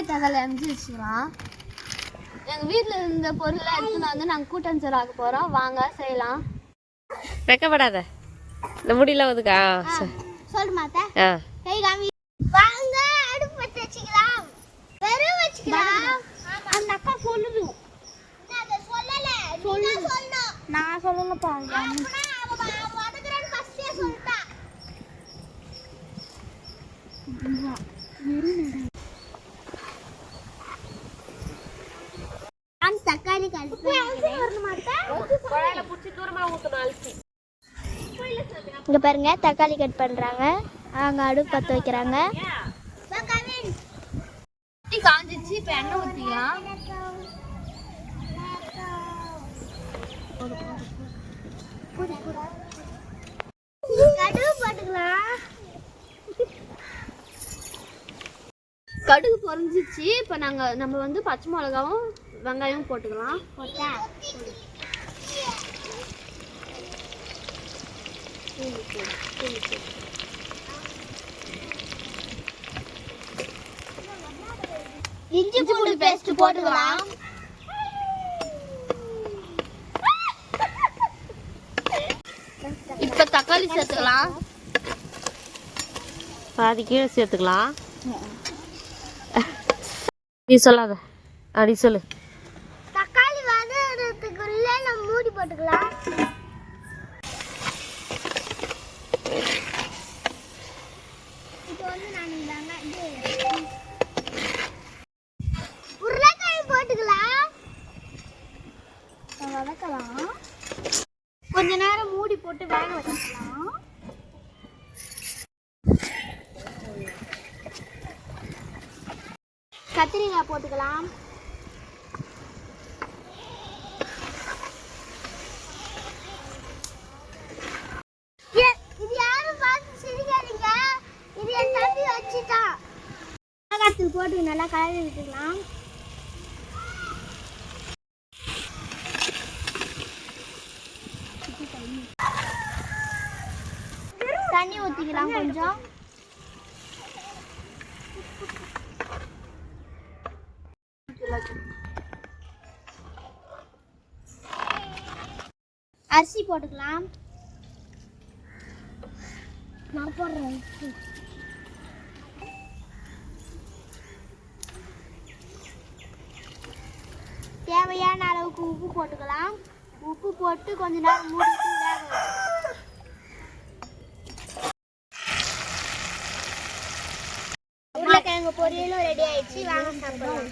தக்காளி அரைச்சி வச்சுக்கலாம். எங்கள் வீட்டில் இருந்த பொருளை எடுத்துன்னு வந்து நாங்கள் கூட்டாஞ்சோறு ஆக்க போகிறோம். வாங்க செய்யலாம். வெக்கப்படாத. இந்த முடியெல்லாம் ஒதுக்கா சொல்லு மாத்தா. கை காமி. வாங்க அடுப்பு பற்ற வச்சுக்கலாம். வெறும் வச்சுக்கலாம். அந்த அக்கா சொல்லுது. நான் சொல்லல. சொல்லணும். நான் சொல்லலப்பா. தக்காளி இங்க பாருங்க, தக்காளி கட் பண்றாங்க. அங்க அடுப்பு பற்ற வைக்கிறாங்க. காஞ்சிச்சு. இப்ப எண்ணெய் ஊத்திக்கலாம். கடுகு போட்டுக்கலாம். கடுகு பொரிஞ்சிச்சு. இப்போ நம்ம வந்து பச்சை மிளகாவும் வெங்காயமும் போட்டுக்கலாம். இஞ்சி பூண்டு பேஸ்ட் போட்டுக்கலாம். இப்போ தக்காளி சேர்த்துக்கலாம். பாதி கீழே சேர்த்துக்கலாம். நீ சொல்லாத, அப்படி சொல்லு. தக்காளி வதக்கிறதுக்குள்ள நம்ம மூடி போட்டுக்கலாம். இப்போ வந்து நான் உருளைக்கிழங்கு போட்டுக்கலாம். வதக்கலாம். கொஞ்ச நேரம் மூடி போட்டு வேக வச்சுக்கலாம். கத்திரிக்காய் போட்டுக்கலாம். இது யாரும் பார்த்து சிரிக்காதீங்க. இது என் தம்பி வச்சுட்டான். மிளகாத்தூள் போட்டு நல்லா கலரி விட்டுக்கலாம். தண்ணி ஊற்றிக்கலாம் கொஞ்சம். அரிசி போட்டுக்கலாம். நான் போடுறேன். தேவையான அளவுக்கு உப்பு போட்டுக்கலாம். உப்பு போட்டு கொஞ்ச நேரம் மூடிட்டு வேக வச்சுக்கலாம். உருளைக்கிழங்கு பொரியலும் ரெடி ஆயிடுச்சு. வாங்க சாப்பிடலாம்.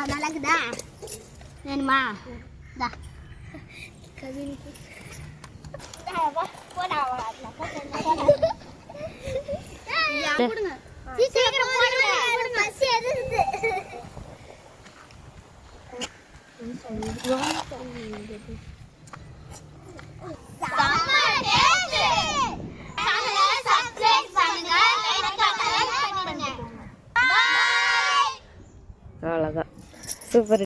நல்லா இருக்குதா? வேணுமா? அவ்வளோதான். சூப்பர்.